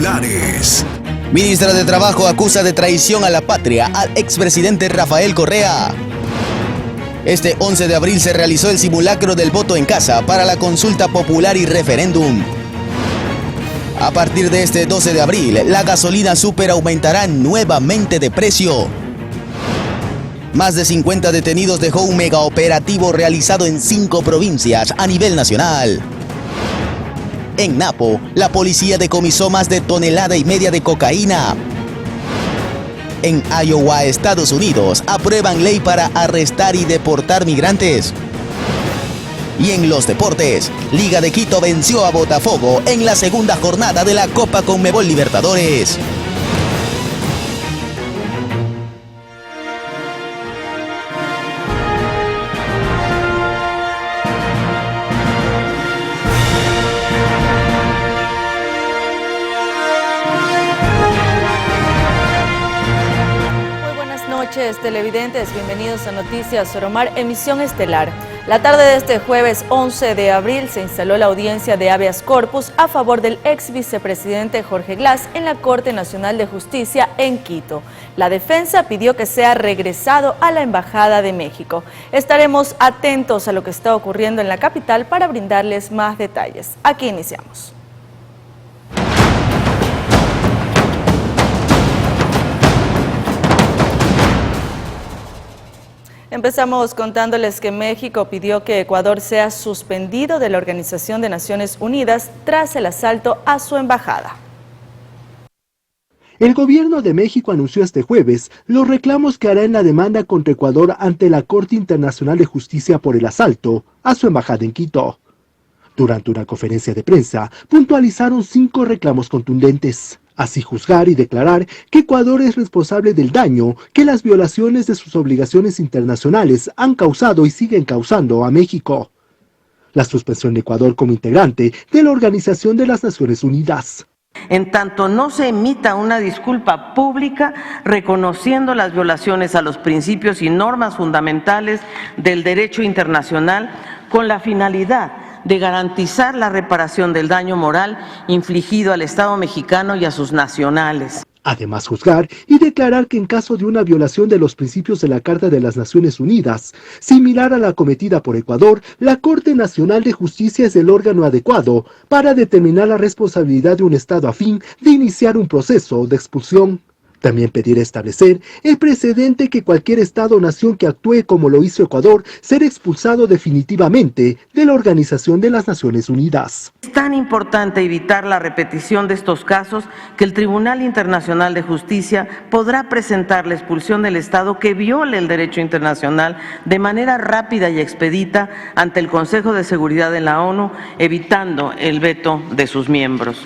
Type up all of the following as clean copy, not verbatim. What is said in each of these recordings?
titulares. Ministra de Trabajo acusa de traición a la patria al expresidente Rafael Correa. Este 11 de abril se realizó el simulacro del voto en casa para la consulta popular y referéndum. A partir de este 12 de abril, la gasolina super aumentará nuevamente de precio. Más de 50 detenidos dejó un megaoperativo realizado en 5 provincias a nivel nacional. En Napo, la policía decomisó más de 1,5 toneladas de cocaína. En Iowa, Estados Unidos, aprueban ley para arrestar y deportar migrantes. Y en los deportes, Liga de Quito venció a Botafogo en la segunda jornada de la Copa Conmebol Libertadores. Televidentes, bienvenidos a Noticias Soromar, emisión estelar. La tarde de este jueves 11 de abril se instaló la audiencia de habeas corpus a favor del ex vicepresidente Jorge Glass en la Corte Nacional de Justicia en Quito. La defensa pidió que sea regresado a la Embajada de México. Estaremos atentos a lo que está ocurriendo en la capital para brindarles más detalles. Aquí iniciamos. Empezamos contándoles que México pidió que Ecuador sea suspendido de la Organización de Naciones Unidas tras el asalto a su embajada. El gobierno de México anunció este jueves los reclamos que hará en la demanda contra Ecuador ante la Corte Internacional de Justicia por el asalto a su embajada en Quito. Durante una conferencia de prensa, puntualizaron 5 reclamos contundentes. Así juzgar y declarar que Ecuador es responsable del daño que las violaciones de sus obligaciones internacionales han causado y siguen causando a México. La suspensión de Ecuador como integrante de la Organización de las Naciones Unidas. En tanto no se emita una disculpa pública reconociendo las violaciones a los principios y normas fundamentales del derecho internacional con la finalidad de garantizar la reparación del daño moral infligido al Estado mexicano y a sus nacionales. Además, juzgar y declarar que en caso de una violación de los principios de la Carta de las Naciones Unidas, similar a la cometida por Ecuador, la Corte Nacional de Justicia es el órgano adecuado para determinar la responsabilidad de un Estado a fin de iniciar un proceso de expulsión. También pedir establecer el precedente que cualquier Estado o nación que actúe como lo hizo Ecuador será expulsado definitivamente de la Organización de las Naciones Unidas. Es tan importante evitar la repetición de estos casos que el Tribunal Internacional de Justicia podrá presentar la expulsión del Estado que viole el derecho internacional de manera rápida y expedita ante el Consejo de Seguridad de la ONU, evitando el veto de sus miembros.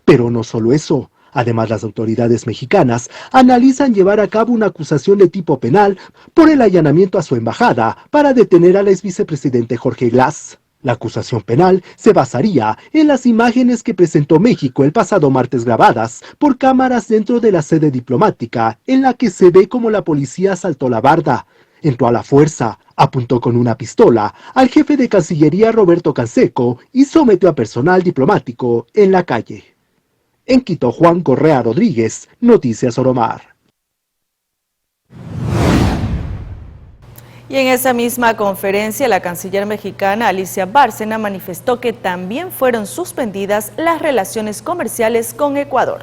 Pero no solo eso. Además, las autoridades mexicanas analizan llevar a cabo una acusación de tipo penal por el allanamiento a su embajada para detener al ex vicepresidente Jorge Glass. La acusación penal se basaría en las imágenes que presentó México el pasado martes grabadas por cámaras dentro de la sede diplomática, en la que se ve como la policía saltó la barda, entró a la fuerza, apuntó con una pistola al jefe de Cancillería Roberto Canseco y sometió a personal diplomático en la calle. En Quito, Juan Correa Rodríguez, Noticias Soromar. Y en esa misma conferencia, la canciller mexicana Alicia Bárcena manifestó que también fueron suspendidas las relaciones comerciales con Ecuador.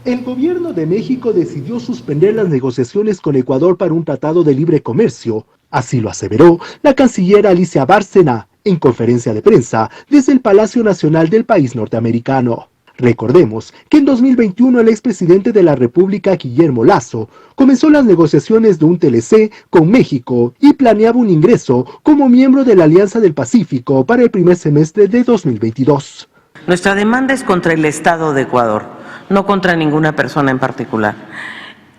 El gobierno de México decidió suspender las negociaciones con Ecuador para un tratado de libre comercio. Así lo aseveró la canciller Alicia Bárcena en conferencia de prensa desde el Palacio Nacional del país norteamericano. Recordemos que en 2021 el expresidente de la República, Guillermo Lasso, comenzó las negociaciones de un TLC con México y planeaba un ingreso como miembro de la Alianza del Pacífico para el primer semestre de 2022. Nuestra demanda es contra el Estado de Ecuador, no contra ninguna persona en particular.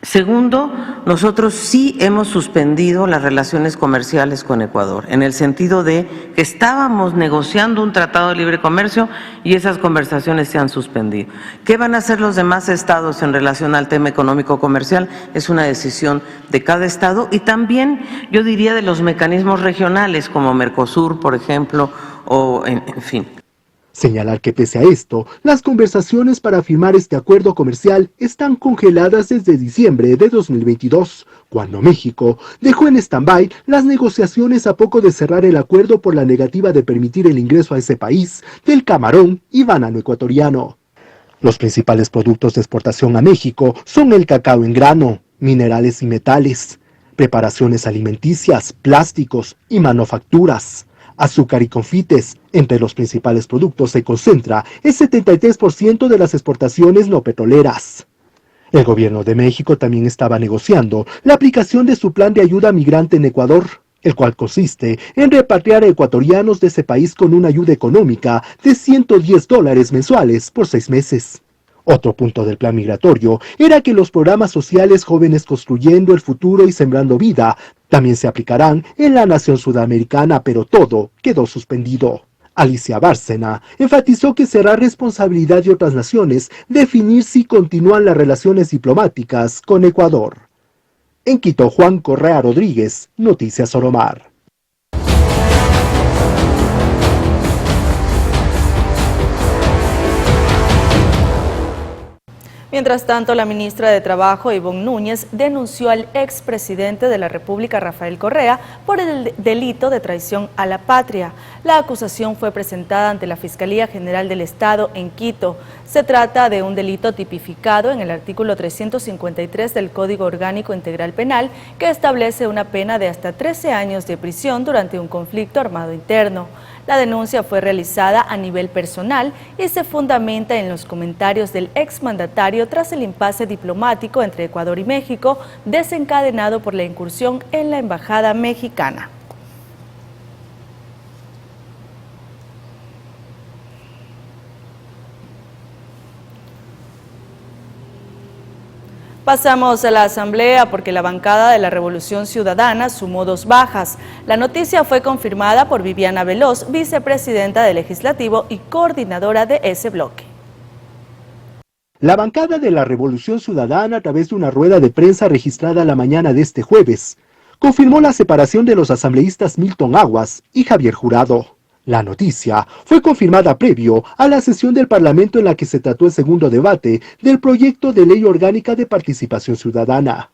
Segundo, nosotros sí hemos suspendido las relaciones comerciales con Ecuador, en el sentido de que estábamos negociando un tratado de libre comercio y esas conversaciones se han suspendido. ¿Qué van a hacer los demás estados en relación al tema económico-comercial? Es una decisión de cada estado y también, yo diría, de los mecanismos regionales como Mercosur, por ejemplo, o en fin. Señalar que pese a esto, las conversaciones para firmar este acuerdo comercial están congeladas desde diciembre de 2022, cuando México dejó en stand-by las negociaciones a poco de cerrar el acuerdo por la negativa de permitir el ingreso a ese país del camarón y banano ecuatoriano. Los principales productos de exportación a México son el cacao en grano, minerales y metales, preparaciones alimenticias, plásticos y manufacturas. Azúcar y confites. Entre los principales productos se concentra el 73% de las exportaciones no petroleras. El gobierno de México también estaba negociando la aplicación de su plan de ayuda migrante en Ecuador, el cual consiste en repatriar a ecuatorianos de ese país con una ayuda económica de $110 mensuales por 6 meses. Otro punto del plan migratorio era que los programas sociales Jóvenes Construyendo el Futuro y Sembrando Vida también se aplicarán en la nación sudamericana, pero todo quedó suspendido. Alicia Bárcena enfatizó que será responsabilidad de otras naciones definir si continúan las relaciones diplomáticas con Ecuador. En Quito, Juan Correa Rodríguez, Noticias Soromar. Mientras tanto, la ministra de Trabajo, Ivonne Núñez, denunció al expresidente de la República, Rafael Correa, por el delito de traición a la patria. La acusación fue presentada ante la Fiscalía General del Estado en Quito. Se trata de un delito tipificado en el artículo 353 del Código Orgánico Integral Penal, que establece una pena de hasta 13 años de prisión durante un conflicto armado interno. La denuncia fue realizada a nivel personal y se fundamenta en los comentarios del exmandatario tras el impasse diplomático entre Ecuador y México, desencadenado por la incursión en la embajada mexicana. Pasamos a la Asamblea porque la bancada de la Revolución Ciudadana sumó 2 bajas. La noticia fue confirmada por Viviana Veloz, vicepresidenta del Legislativo y coordinadora de ese bloque. La bancada de la Revolución Ciudadana, a través de una rueda de prensa registrada la mañana de este jueves, confirmó la separación de los asambleístas Milton Aguas y Javier Jurado. La noticia fue confirmada previo a la sesión del Parlamento en la que se trató el segundo debate del proyecto de ley orgánica de participación ciudadana.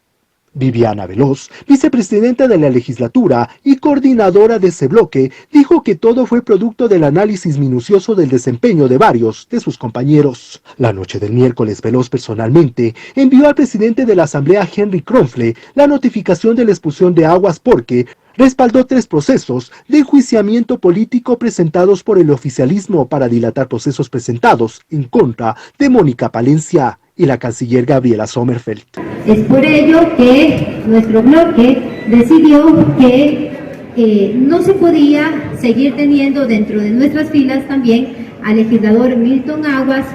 Viviana Veloz, vicepresidenta de la legislatura y coordinadora de ese bloque, dijo que todo fue producto del análisis minucioso del desempeño de varios de sus compañeros. La noche del miércoles, Veloz personalmente envió al presidente de la Asamblea, Henry Kronfle, la notificación de la expulsión de Aguas porque respaldó 3 procesos de enjuiciamiento político presentados por el oficialismo para dilatar procesos presentados en contra de Mónica Palencia y la canciller Gabriela Sommerfeld. Es por ello que nuestro bloque decidió que no se podía seguir teniendo dentro de nuestras filas también al legislador Milton Aguas,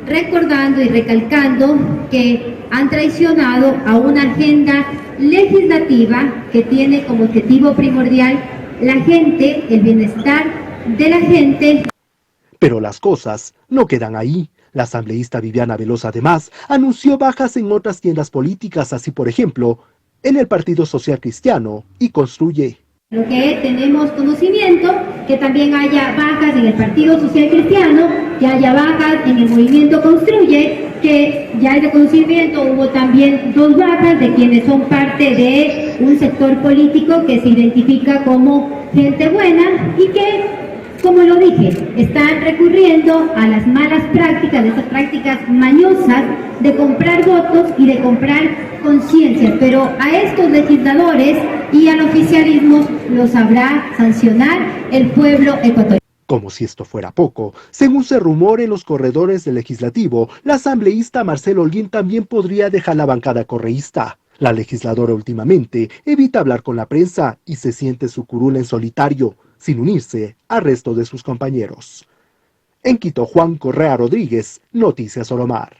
recordando y recalcando que han traicionado a una agenda legislativa que tiene como objetivo primordial la gente, el bienestar de la gente. Pero las cosas no quedan ahí. La asambleísta Viviana Veloz además anunció bajas en otras tiendas políticas, así por ejemplo, en el Partido Social Cristiano y Construye. Lo que tenemos conocimiento, que también haya bajas en el Partido Social Cristiano, que haya bajas en el Movimiento Construye, que ya es de conocimiento, hubo también 2 bajas de quienes son parte de un sector político que se identifica como gente buena y que, como lo dije, están recurriendo a las malas prácticas, esas prácticas mañosas de comprar votos y de comprar conciencias, pero a estos legisladores y al oficialismo los sabrá sancionar el pueblo ecuatoriano. Como si esto fuera poco, según se rumora en los corredores del legislativo, la asambleísta Marcela Holguín también podría dejar la bancada correísta. La legisladora últimamente evita hablar con la prensa y se siente su curul en solitario, sin unirse al resto de sus compañeros. En Quito, Juan Correa Rodríguez, Noticias Soromar.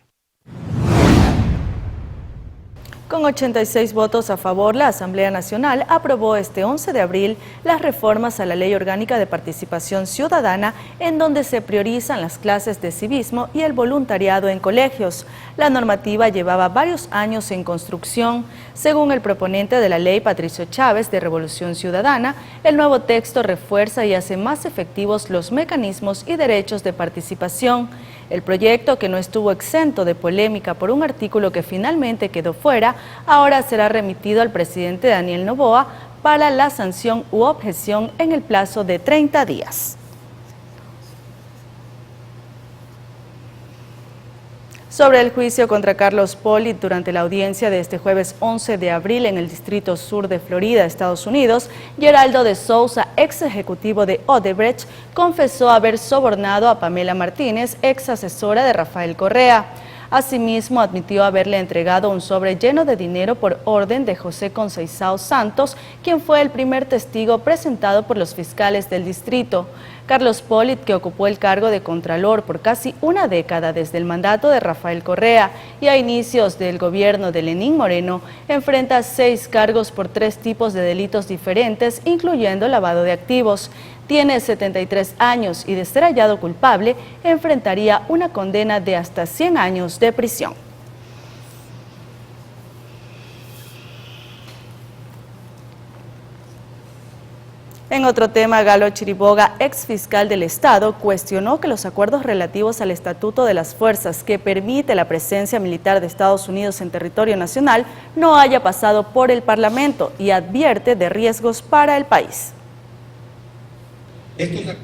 Con 86 votos a favor, la Asamblea Nacional aprobó este 11 de abril las reformas a la Ley Orgánica de Participación Ciudadana, en donde se priorizan las clases de civismo y el voluntariado en colegios. La normativa llevaba varios años en construcción. Según el proponente de la ley, Patricio Chávez, de Revolución Ciudadana, el nuevo texto refuerza y hace más efectivos los mecanismos y derechos de participación. El proyecto, que no estuvo exento de polémica por un artículo que finalmente quedó fuera, ahora será remitido al presidente Daniel Noboa para la sanción u objeción en el plazo de 30 días. Sobre el juicio contra Carlos Pollitt durante la audiencia de este jueves 11 de abril en el Distrito Sur de Florida, Estados Unidos, Geraldo de Souza, ex ejecutivo de Odebrecht, confesó haber sobornado a Pamela Martínez, ex asesora de Rafael Correa. Asimismo, admitió haberle entregado un sobre lleno de dinero por orden de José Conceizao Santos, quien fue el primer testigo presentado por los fiscales del distrito. Carlos Pollitt, que ocupó el cargo de Contralor por casi una década desde el mandato de Rafael Correa y a inicios del gobierno de Lenín Moreno, enfrenta 6 cargos por 3 tipos de delitos diferentes, incluyendo lavado de activos. Tiene 73 años y, de ser hallado culpable, enfrentaría una condena de hasta 100 años de prisión. En otro tema, Galo Chiriboga, ex fiscal del Estado, cuestionó que los acuerdos relativos al Estatuto de las Fuerzas, que permite la presencia militar de Estados Unidos en territorio nacional, no haya pasado por el Parlamento y advierte de riesgos para el país. Estos acuerdos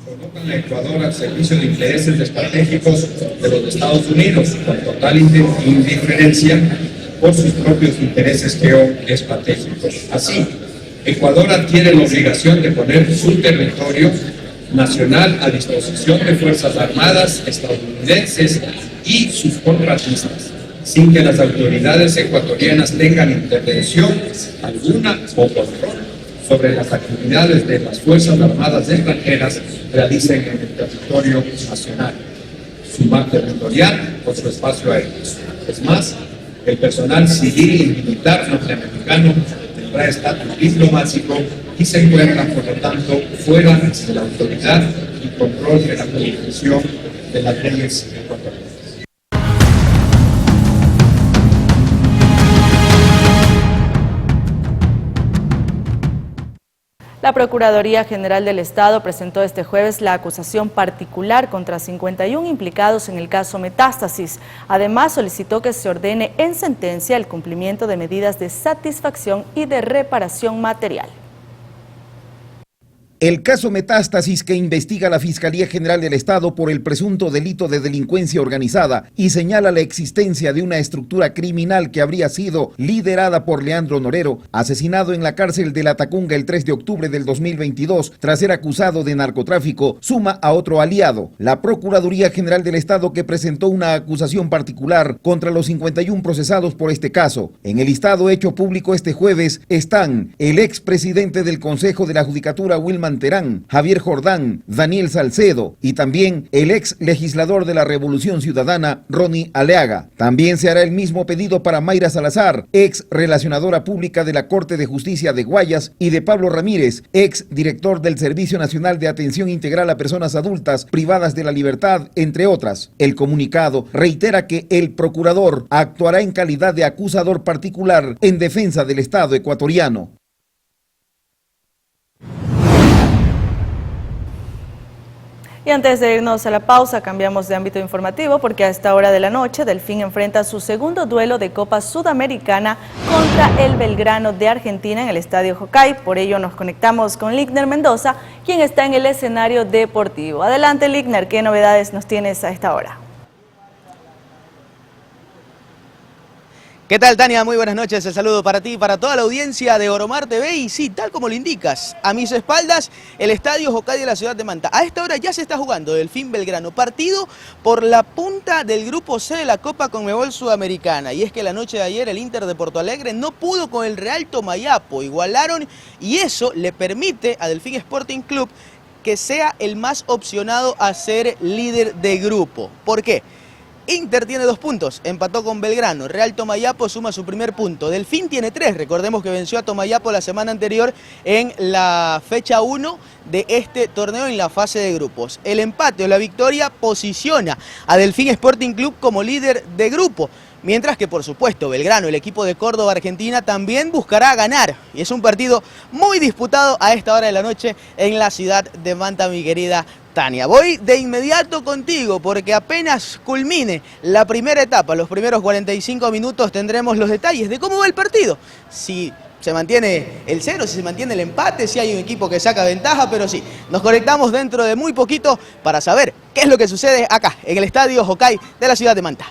colocan a Ecuador al servicio de intereses estratégicos de los Estados Unidos, con total indiferencia por sus propios intereses geoestratégicos. Así, Ecuador adquiere la obligación de poner su territorio nacional a disposición de Fuerzas Armadas estadounidenses y sus contratistas, sin que las autoridades ecuatorianas tengan intervención alguna o control sobre las actividades de las Fuerzas Armadas extranjeras realicen en el territorio nacional, su mar territorial o su espacio aéreo. Es más, el personal civil y militar norteamericano tendrá estatus diplomático y se encuentran, por lo tanto, fuera de la autoridad y control de la jurisdicción de las leyes ecuatorianas. La Procuraduría General del Estado presentó este jueves la acusación particular contra 51 implicados en el caso Metástasis. Además, solicitó que se ordene en sentencia el cumplimiento de medidas de satisfacción y de reparación material. El caso Metástasis, que investiga la Fiscalía General del Estado por el presunto delito de delincuencia organizada y señala la existencia de una estructura criminal que habría sido liderada por Leandro Norero, asesinado en la cárcel de La Tacunga el 3 de octubre del 2022 tras ser acusado de narcotráfico, suma a otro aliado, la Procuraduría General del Estado, que presentó una acusación particular contra los 51 procesados por este caso. En el listado hecho público este jueves están el expresidente del Consejo de la Judicatura, Wilman Terán, Javier Jordán, Daniel Salcedo y también el ex legislador de la Revolución Ciudadana, Ronnie Aleaga. También se hará el mismo pedido para Mayra Salazar, ex relacionadora pública de la Corte de Justicia de Guayas, y de Pablo Ramírez, ex director del Servicio Nacional de Atención Integral a Personas Adultas Privadas de la Libertad, entre otras. El comunicado reitera que el procurador actuará en calidad de acusador particular en defensa del Estado ecuatoriano. Y antes de irnos a la pausa, cambiamos de ámbito informativo porque a esta hora de la noche Delfín enfrenta su segundo duelo de Copa Sudamericana contra el Belgrano de Argentina en el Estadio Jocay. Por ello nos conectamos con Ligner Mendoza, quien está en el escenario deportivo. Adelante, Ligner, ¿qué novedades nos tienes a esta hora? ¿Qué tal, Tania? Muy buenas noches, el saludo para ti y para toda la audiencia de Oromar TV. Y sí, tal como lo indicas, a mis espaldas el Estadio Jocay de la ciudad de Manta. A esta hora ya se está jugando Delfín Belgrano, partido por la punta del grupo C de la Copa Conmebol Sudamericana. Y es que la noche de ayer el Inter de Porto Alegre no pudo con el Real Tomayapo, igualaron, y eso le permite a Delfín Sporting Club que sea el más opcionado a ser líder de grupo. ¿Por qué? Inter tiene 2 puntos, empató con Belgrano. Real Tomayapo suma su primer punto. Delfín tiene 3, recordemos que venció a Tomayapo la semana anterior en la fecha 1 de este torneo en la fase de grupos. El empate o la victoria posiciona a Delfín Sporting Club como líder de grupo. Mientras que, por supuesto, Belgrano, el equipo de Córdoba, Argentina, también buscará ganar. Y es un partido muy disputado a esta hora de la noche en la ciudad de Manta, mi querida Tania. Voy de inmediato contigo porque apenas culmine la primera etapa, los primeros 45 minutos, tendremos los detalles de cómo va el partido. Si se mantiene el 0, si se mantiene el empate, si hay un equipo que saca ventaja, pero sí, nos conectamos dentro de muy poquito para saber qué es lo que sucede acá, en el Estadio Jocay de la ciudad de Manta.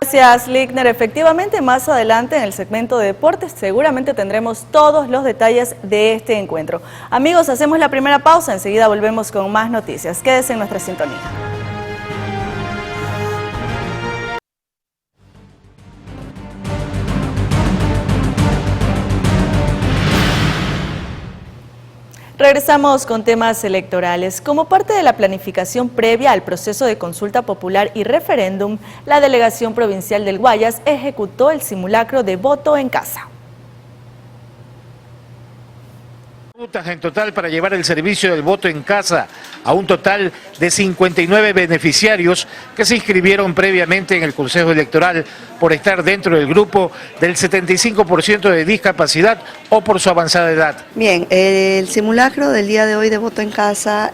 Gracias, Ligner. Efectivamente, más adelante en el segmento de deportes seguramente tendremos todos los detalles de este encuentro. Amigos, hacemos la primera pausa, enseguida volvemos con más noticias. Quédense en nuestra sintonía. Regresamos con temas electorales. Como parte de la planificación previa al proceso de consulta popular y referéndum, la Delegación Provincial del Guayas ejecutó el simulacro de voto en casa. En total para llevar el servicio del voto en casa a un total de 59 beneficiarios que se inscribieron previamente en el Consejo Electoral por estar dentro del grupo del 75% de discapacidad o por su avanzada edad. Bien, el simulacro del día de hoy de voto en casa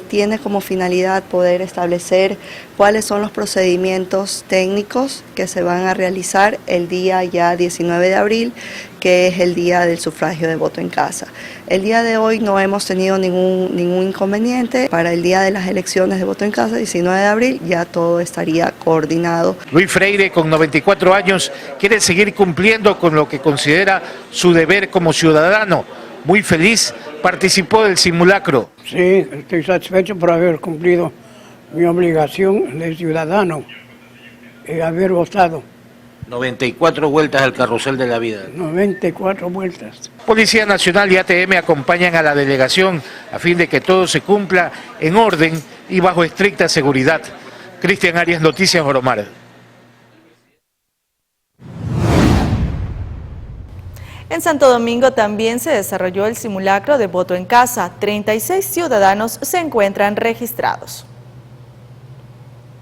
tiene como finalidad poder establecer cuáles son los procedimientos técnicos que se van a realizar el día ya 19 de abril, que es el día del sufragio de voto en casa. El día de hoy no hemos tenido ningún inconveniente. Para el día de las elecciones de voto en casa, 19 de abril, ya todo estaría coordinado. Luis Freire, con 94 años, quiere seguir cumpliendo con lo que considera su deber como ciudadano. Muy feliz, participó del simulacro. Sí, estoy satisfecho por haber cumplido mi obligación de ciudadano, haber votado. 94 vueltas al carrusel de la vida. 94 vueltas. Policía Nacional y ATM acompañan a la delegación a fin de que todo se cumpla en orden y bajo estricta seguridad. Cristian Arias, Noticias Oromar. En Santo Domingo también se desarrolló el simulacro de voto en casa. 36 ciudadanos se encuentran registrados.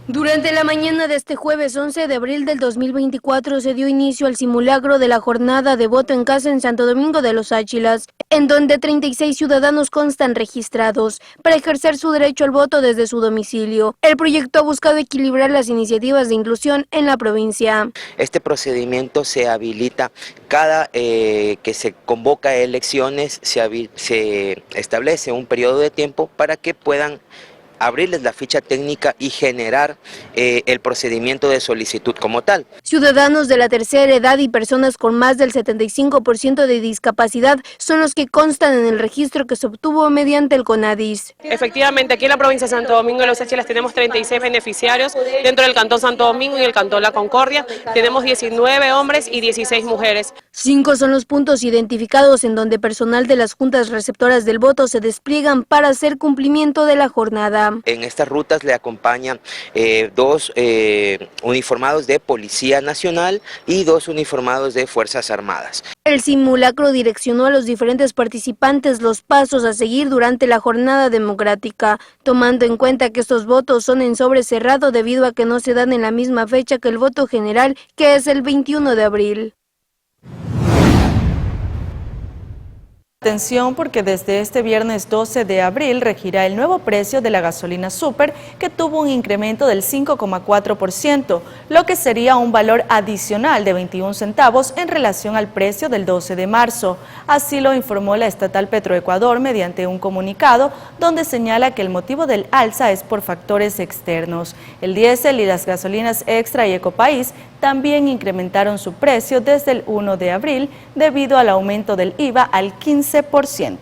Durante la mañana de este jueves 11 de abril del 2024 se dio inicio al simulacro de la jornada de voto en casa en Santo Domingo de los Áchilas, en donde 36 ciudadanos constan registrados para ejercer su derecho al voto desde su domicilio. El proyecto ha buscado equilibrar las iniciativas de inclusión en la provincia. Este procedimiento se habilita cada que se convoca a elecciones, se establece un periodo de tiempo para que puedan abrirles la ficha técnica y generar el procedimiento de solicitud como tal. Ciudadanos de la tercera edad y personas con más del 75% de discapacidad son los que constan en el registro que se obtuvo mediante el CONADIS. Efectivamente, aquí en la provincia de Santo Domingo de los Áchilas tenemos 36 beneficiarios dentro del Cantón Santo Domingo y el Cantón La Concordia. Tenemos 19 hombres y 16 mujeres. 5 son los puntos identificados en donde personal de las juntas receptoras del voto se despliegan para hacer cumplimiento de la jornada. En estas rutas le acompañan 2 uniformados de Policía Nacional y 2 uniformados de Fuerzas Armadas. El simulacro direccionó a los diferentes participantes los pasos a seguir durante la jornada democrática, tomando en cuenta que estos votos son en sobre cerrado debido a que no se dan en la misma fecha que el voto general, que es el 21 de abril. Atención porque desde este viernes 12 de abril regirá el nuevo precio de la gasolina Super, que tuvo un incremento del 5,4%, lo que sería un valor adicional de 21 centavos en relación al precio del 12 de marzo. Así lo informó la estatal Petroecuador mediante un comunicado donde señala que el motivo del alza es por factores externos. El diésel y las gasolinas Extra y Ecopaís también incrementaron su precio desde el 1 de abril debido al aumento del IVA al 15%.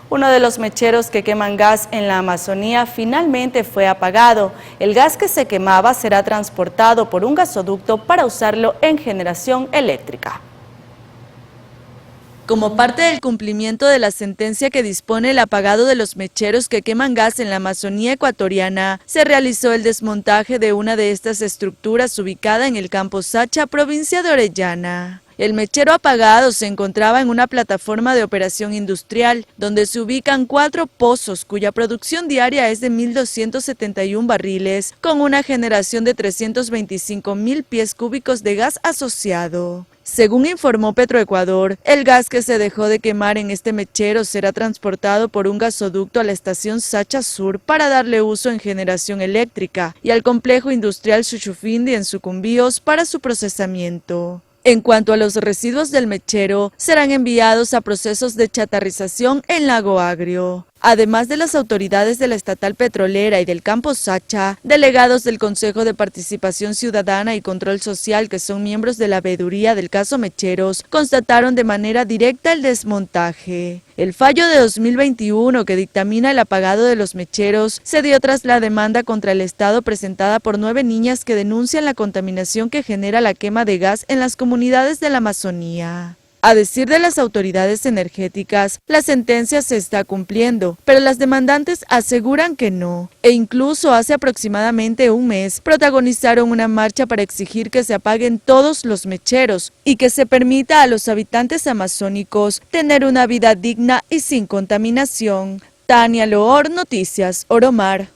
Uno de los mecheros que queman gas en la Amazonía finalmente fue apagado. El gas que se quemaba será transportado por un gasoducto para usarlo en generación eléctrica. Como parte del cumplimiento de la sentencia que dispone el apagado de los mecheros que queman gas en la Amazonía ecuatoriana, se realizó el desmontaje de una de estas estructuras ubicada en el campo Sacha, provincia de Orellana. El mechero apagado se encontraba en una plataforma de operación industrial, donde se ubican 4 pozos cuya producción diaria es de 1.271 barriles, con una generación de 325.000 pies cúbicos de gas asociado. Según informó Petroecuador, el gas que se dejó de quemar en este mechero será transportado por un gasoducto a la estación Sacha Sur para darle uso en generación eléctrica y al complejo industrial Suchufindi en Sucumbíos para su procesamiento. En cuanto a los residuos del mechero, serán enviados a procesos de chatarrización en Lago Agrio. Además de las autoridades de la estatal petrolera y del campo Sacha, delegados del Consejo de Participación Ciudadana y Control Social, que son miembros de la veeduría del caso Mecheros, constataron de manera directa el desmontaje. El fallo de 2021 que dictamina el apagado de los mecheros se dio tras la demanda contra el Estado presentada por 9 niñas que denuncian la contaminación que genera la quema de gas en las comunidades de la Amazonía. A decir de las autoridades energéticas, la sentencia se está cumpliendo, pero las demandantes aseguran que no, e incluso hace aproximadamente un mes protagonizaron una marcha para exigir que se apaguen todos los mecheros y que se permita a los habitantes amazónicos tener una vida digna y sin contaminación. Tania Loor, Noticias Oromar.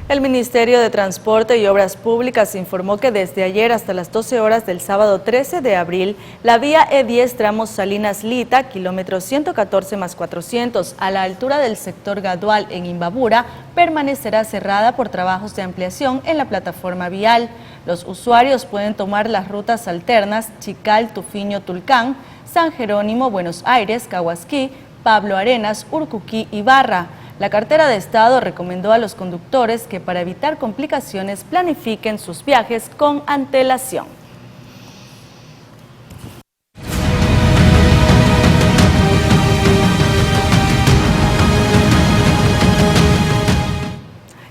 El Ministerio de Transporte y Obras Públicas informó que desde ayer hasta las 12 horas del sábado 13 de abril, la vía E10 tramo Salinas-Lita, kilómetro 114 más 400, a la altura del sector Gadual en Imbabura, permanecerá cerrada por trabajos de ampliación en la plataforma vial. Los usuarios pueden tomar las rutas alternas Chical, Tufiño, Tulcán, San Jerónimo, Buenos Aires, Cahuasquí, Pablo Arenas, Urcuquí y Barra. La cartera de Estado recomendó a los conductores que para evitar complicaciones planifiquen sus viajes con antelación.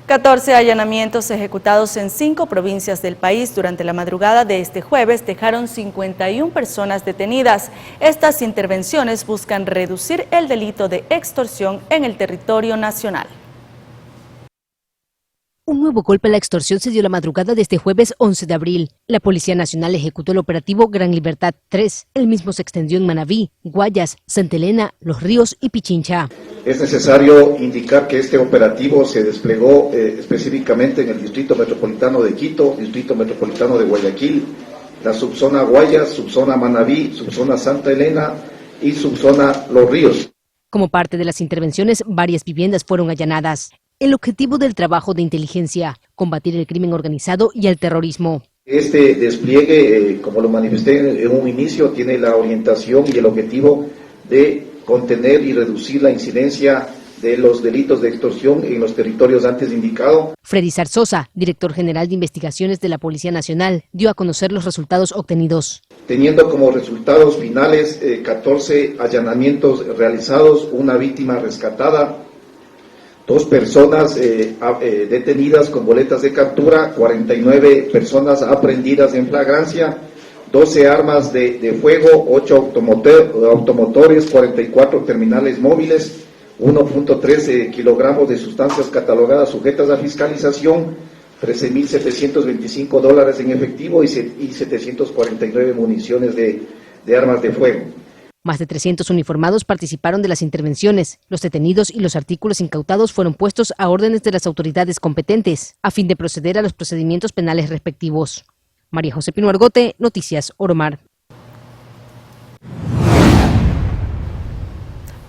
...14 allanamientos ejecutados en 5 provincias del país durante la madrugada de este jueves dejaron 51 personas detenidas. Estas intervenciones buscan reducir el delito de extorsión en el territorio nacional. Un nuevo golpe a la extorsión se dio la madrugada de este jueves 11 de abril. La Policía Nacional ejecutó el operativo Gran Libertad 3. El mismo se extendió en Manabí, Guayas, Santa Elena, Los Ríos y Pichincha. Es necesario indicar que este operativo se desplegó específicamente en el Distrito Metropolitano de Quito, Distrito Metropolitano de Guayaquil, la subzona Guayas, subzona Manabí, subzona Santa Elena y subzona Los Ríos. Como parte de las intervenciones, varias viviendas fueron allanadas. El objetivo del trabajo de inteligencia, combatir el crimen organizado y el terrorismo. Este despliegue, como lo manifesté en un inicio, tiene la orientación y el objetivo de contener y reducir la incidencia de los delitos de extorsión en los territorios antes indicados. Freddy Zarzosa, director general de investigaciones de la Policía Nacional, dio a conocer los resultados obtenidos. Teniendo como resultados finales 14 allanamientos realizados, una víctima rescatada, 2 personas detenidas con boletas de captura, 49 personas aprehendidas en flagrancia, 12 armas de fuego, 8 automotores, 44 terminales móviles, 1.13 kilogramos de sustancias catalogadas sujetas a fiscalización, $13.725 en efectivo y 749 municiones de armas de fuego. Más de 300 uniformados participaron de las intervenciones. Los detenidos y los artículos incautados fueron puestos a órdenes de las autoridades competentes, a fin de proceder a los procedimientos penales respectivos. María José Pino Argote, Noticias Oromar.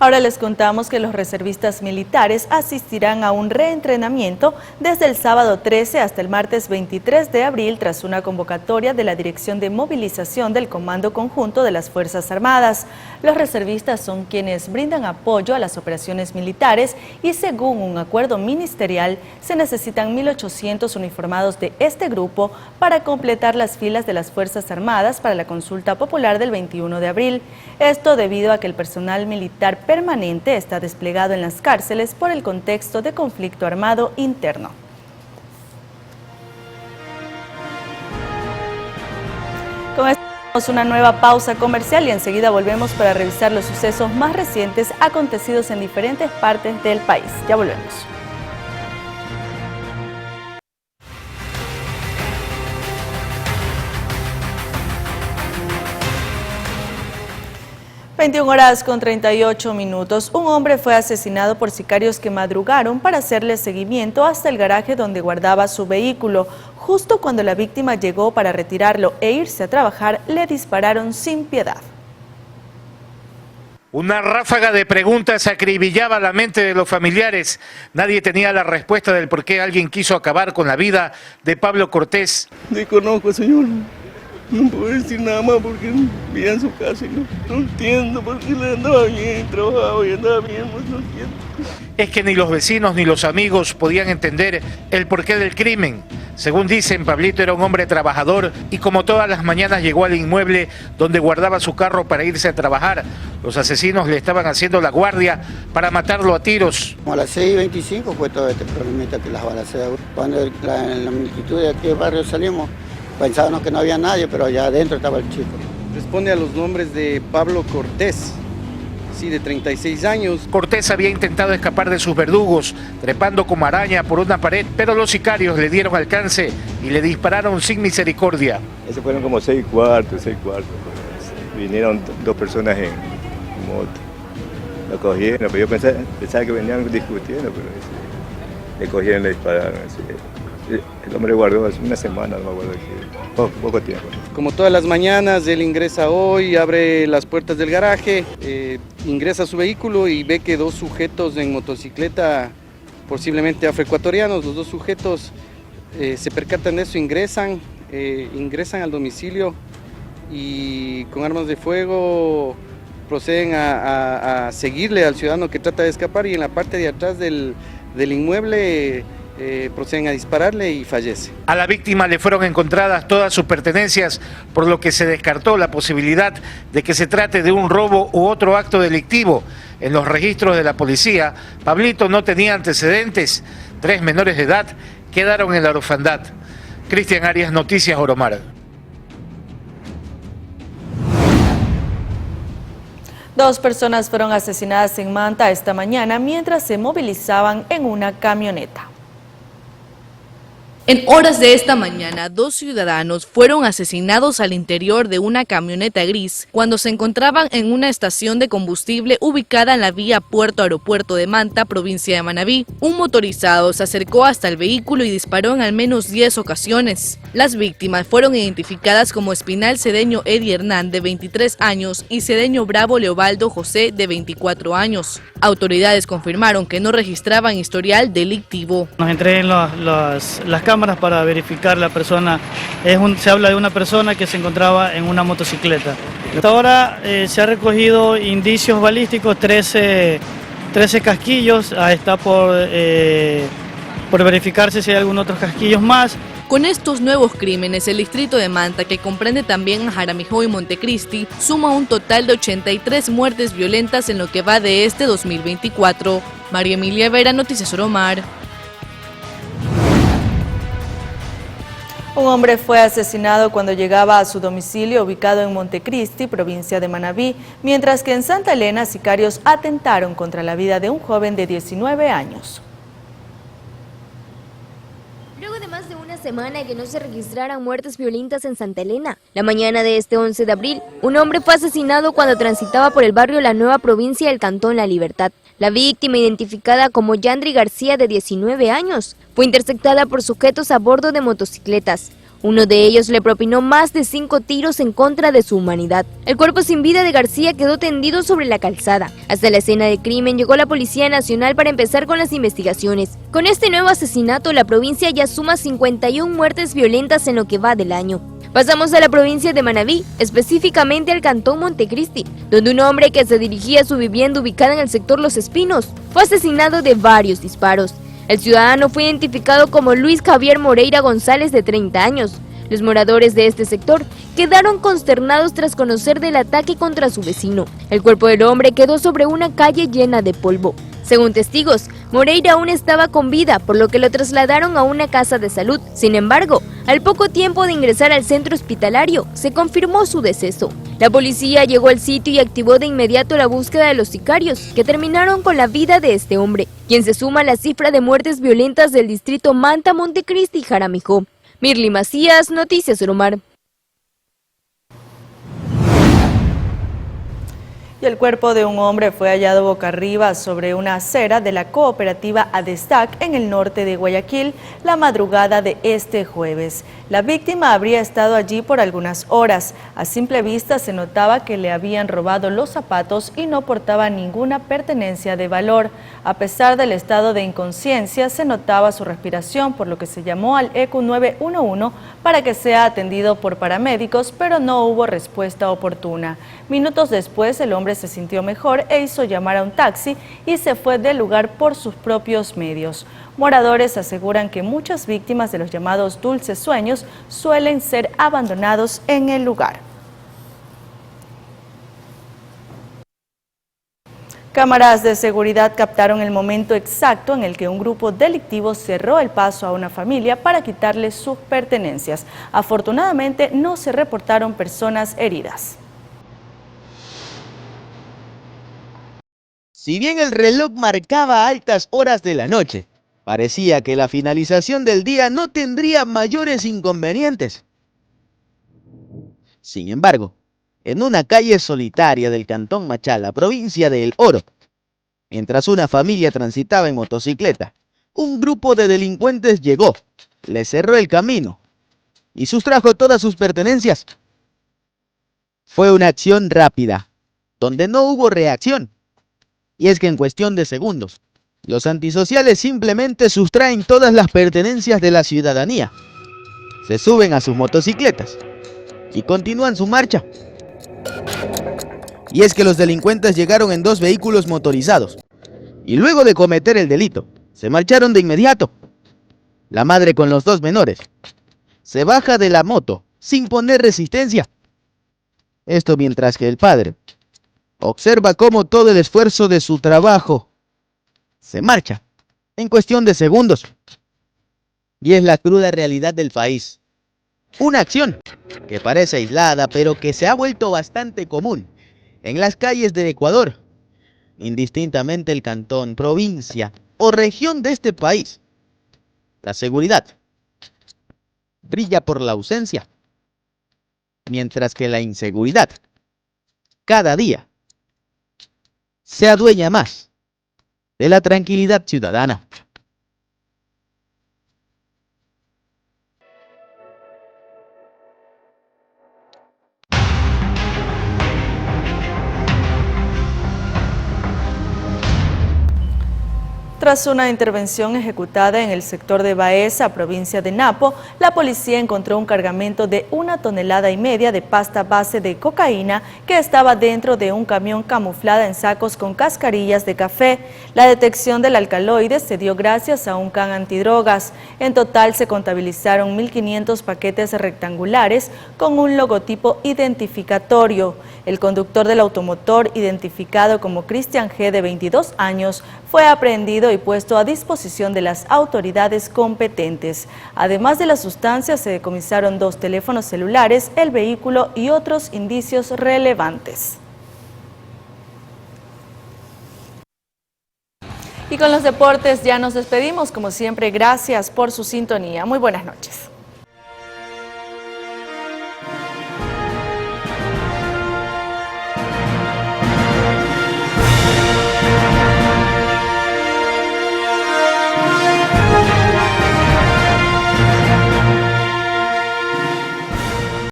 Ahora les contamos que los reservistas militares asistirán a un reentrenamiento desde el sábado 13 hasta el martes 23 de abril tras una convocatoria de la Dirección de Movilización del Comando Conjunto de las Fuerzas Armadas. Los reservistas son quienes brindan apoyo a las operaciones militares y según un acuerdo ministerial se necesitan 1.800 uniformados de este grupo para completar las filas de las Fuerzas Armadas para la consulta popular del 21 de abril. Esto debido a que el personal militar permanente está desplegado en las cárceles por el contexto de conflicto armado interno. Con Una nueva pausa comercial y enseguida volvemos para revisar los sucesos más recientes acontecidos en diferentes partes del país. Ya volvemos. (21:38). Un hombre fue asesinado por sicarios que madrugaron para hacerle seguimiento hasta el garaje donde guardaba su vehículo. Justo cuando la víctima llegó para retirarlo e irse a trabajar, le dispararon sin piedad. Una ráfaga de preguntas acribillaba la mente de los familiares. Nadie tenía la respuesta del por qué alguien quiso acabar con la vida de Pablo Cortés. Desconozco, señor. No puedo decir nada más porque vivía en su casa y no entiendo por qué le andaba bien, trabajaba y andaba bien, no entiendo. Es que ni los vecinos ni los amigos podían entender el porqué del crimen. Según dicen, Pablito era un hombre trabajador y como todas las mañanas llegó al inmueble donde guardaba su carro para irse a trabajar. Los asesinos le estaban haciendo la guardia para matarlo a tiros. Como a las 6:25 fue todo este problemita que las balaceras. Cuando en la multitud de aquí del barrio salimos, pensábamos que no había nadie, pero allá adentro estaba el chico. Responde a los nombres de Pablo Cortés, sí, de 36 años. Cortés había intentado escapar de sus verdugos, trepando como araña por una pared, pero los sicarios le dieron alcance y le dispararon sin misericordia. Eso fueron como 6 cuartos. Vinieron 2 personas en moto. Lo cogieron, pero yo pensaba que venían discutiendo, pero le cogieron y le dispararon. El hombre guardó hace una semana, no me acuerdo, poco tiempo. Como todas las mañanas, él ingresa hoy, abre las puertas del garaje, ingresa a su vehículo y ve que 2 sujetos en motocicleta, posiblemente afroecuatorianos, los 2 sujetos se percatan de eso, ingresan al domicilio y con armas de fuego proceden a seguirle al ciudadano que trata de escapar, y en la parte de atrás del inmueble proceden a dispararle y fallece. A la víctima le fueron encontradas todas sus pertenencias, por lo que se descartó la posibilidad de que se trate de un robo u otro acto delictivo. En los registros de la policía, Pablito no tenía antecedentes. 3 menores de edad quedaron en la orfandad. Cristian Arias, Noticias Oromar. 2 personas fueron asesinadas en Manta esta mañana mientras se movilizaban en una camioneta. En horas de esta mañana, 2 ciudadanos fueron asesinados al interior de una camioneta gris cuando se encontraban en una estación de combustible ubicada en la vía Puerto-Aeropuerto de Manta, provincia de Manabí. Un motorizado se acercó hasta el vehículo y disparó en al menos 10 ocasiones. Las víctimas fueron identificadas como Espinal Cedeño Eddie Hernán, de 23 años, y Cedeño Bravo Leobaldo José, de 24 años. Autoridades confirmaron que no registraban historial delictivo. Nos entreguen las cámaras para verificar la persona. Se habla de una persona que se encontraba en una motocicleta. Hasta ahora se ha recogido indicios balísticos, 13 casquillos. Está por verificarse si hay algún otro casquillos más. Con estos nuevos crímenes, el distrito de Manta, que comprende también a Jaramijó y Montecristi, suma un total de 83 muertes violentas en lo que va de este 2024. María Emilia Vera, Noticias Oromar. Un hombre fue asesinado cuando llegaba a su domicilio ubicado en Montecristi, provincia de Manabí, mientras que en Santa Elena sicarios atentaron contra la vida de un joven de 19 años. Luego de más de una semana que no se registraran muertes violentas en Santa Elena, la mañana de este 11 de abril, un hombre fue asesinado cuando transitaba por el barrio La Nueva, provincia del Cantón La Libertad. La víctima, identificada como Yandri García, de 19 años, fue interceptada por sujetos a bordo de motocicletas. Uno de ellos le propinó más de 5 tiros en contra de su humanidad. El cuerpo sin vida de García quedó tendido sobre la calzada. Hasta la escena del crimen llegó la Policía Nacional para empezar con las investigaciones. Con este nuevo asesinato, la provincia ya suma 51 muertes violentas en lo que va del año. Pasamos a la provincia de Manabí, específicamente al cantón Montecristi, donde un hombre que se dirigía a su vivienda ubicada en el sector Los Espinos fue asesinado de varios disparos. El ciudadano fue identificado como Luis Javier Moreira González, de 30 años. Los moradores de este sector quedaron consternados tras conocer del ataque contra su vecino. El cuerpo del hombre quedó sobre una calle llena de polvo. Según testigos, Moreira aún estaba con vida, por lo que lo trasladaron a una casa de salud. Sin embargo, Al poco tiempo de ingresar al centro hospitalario, se confirmó su deceso. La policía llegó al sitio y activó de inmediato la búsqueda de los sicarios, que terminaron con la vida de este hombre, quien se suma a la cifra de muertes violentas del distrito Manta, Montecristi y Jaramillo. Mirly Macías, Noticias Soromar. Y el cuerpo de un hombre fue hallado boca arriba sobre una acera de la cooperativa Adestac en el norte de Guayaquil la madrugada de este jueves. La víctima habría estado allí por algunas horas. A simple vista se notaba que le habían robado los zapatos y no portaba ninguna pertenencia de valor. A pesar del estado de inconsciencia, se notaba su respiración, por lo que se llamó al ECU 911 para que sea atendido por paramédicos, pero no hubo respuesta oportuna. Minutos después, el hombre se sintió mejor e hizo llamar a un taxi y se fue del lugar por sus propios medios. Moradores aseguran que muchas víctimas de los llamados dulces sueños suelen ser abandonados en el lugar. Cámaras de seguridad captaron el momento exacto en el que un grupo delictivo cerró el paso a una familia para quitarle sus pertenencias. Afortunadamente, no se reportaron personas heridas. Si bien el reloj marcaba altas horas de la noche, parecía que la finalización del día no tendría mayores inconvenientes. Sin embargo, en una calle solitaria del cantón Machala, provincia de El Oro, mientras una familia transitaba en motocicleta, un grupo de delincuentes llegó, le cerró el camino y sustrajo todas sus pertenencias. Fue una acción rápida, donde no hubo reacción. Y es que en cuestión de segundos, los antisociales simplemente sustraen todas las pertenencias de la ciudadanía, se suben a sus motocicletas y continúan su marcha. Y es que los delincuentes llegaron en 2 vehículos motorizados y luego de cometer el delito, se marcharon de inmediato. La madre con los 2 menores se baja de la moto sin poner resistencia. Esto mientras que el padre observa cómo todo el esfuerzo de su trabajo se marcha en cuestión de segundos. Y es la cruda realidad del país. Una acción que parece aislada, pero que se ha vuelto bastante común en las calles de Ecuador, indistintamente el cantón, provincia o región de este país. La seguridad brilla por la ausencia, mientras que la inseguridad cada día se adueña más de la tranquilidad ciudadana. Tras una intervención ejecutada en el sector de Baeza, provincia de Napo, la policía encontró un cargamento de 1,5 toneladas de pasta base de cocaína que estaba dentro de un camión camuflada en sacos con cascarillas de café. La detección del alcaloide se dio gracias a un can antidrogas. En total se contabilizaron 1.500 paquetes rectangulares con un logotipo identificatorio. El conductor del automotor, identificado como Cristian G., de 22 años, fue aprehendido y puesto a disposición de las autoridades competentes. Además de la sustancia, se decomisaron 2 teléfonos celulares, el vehículo y otros indicios relevantes. Y con los deportes ya nos despedimos. Como siempre, gracias por su sintonía. Muy buenas noches.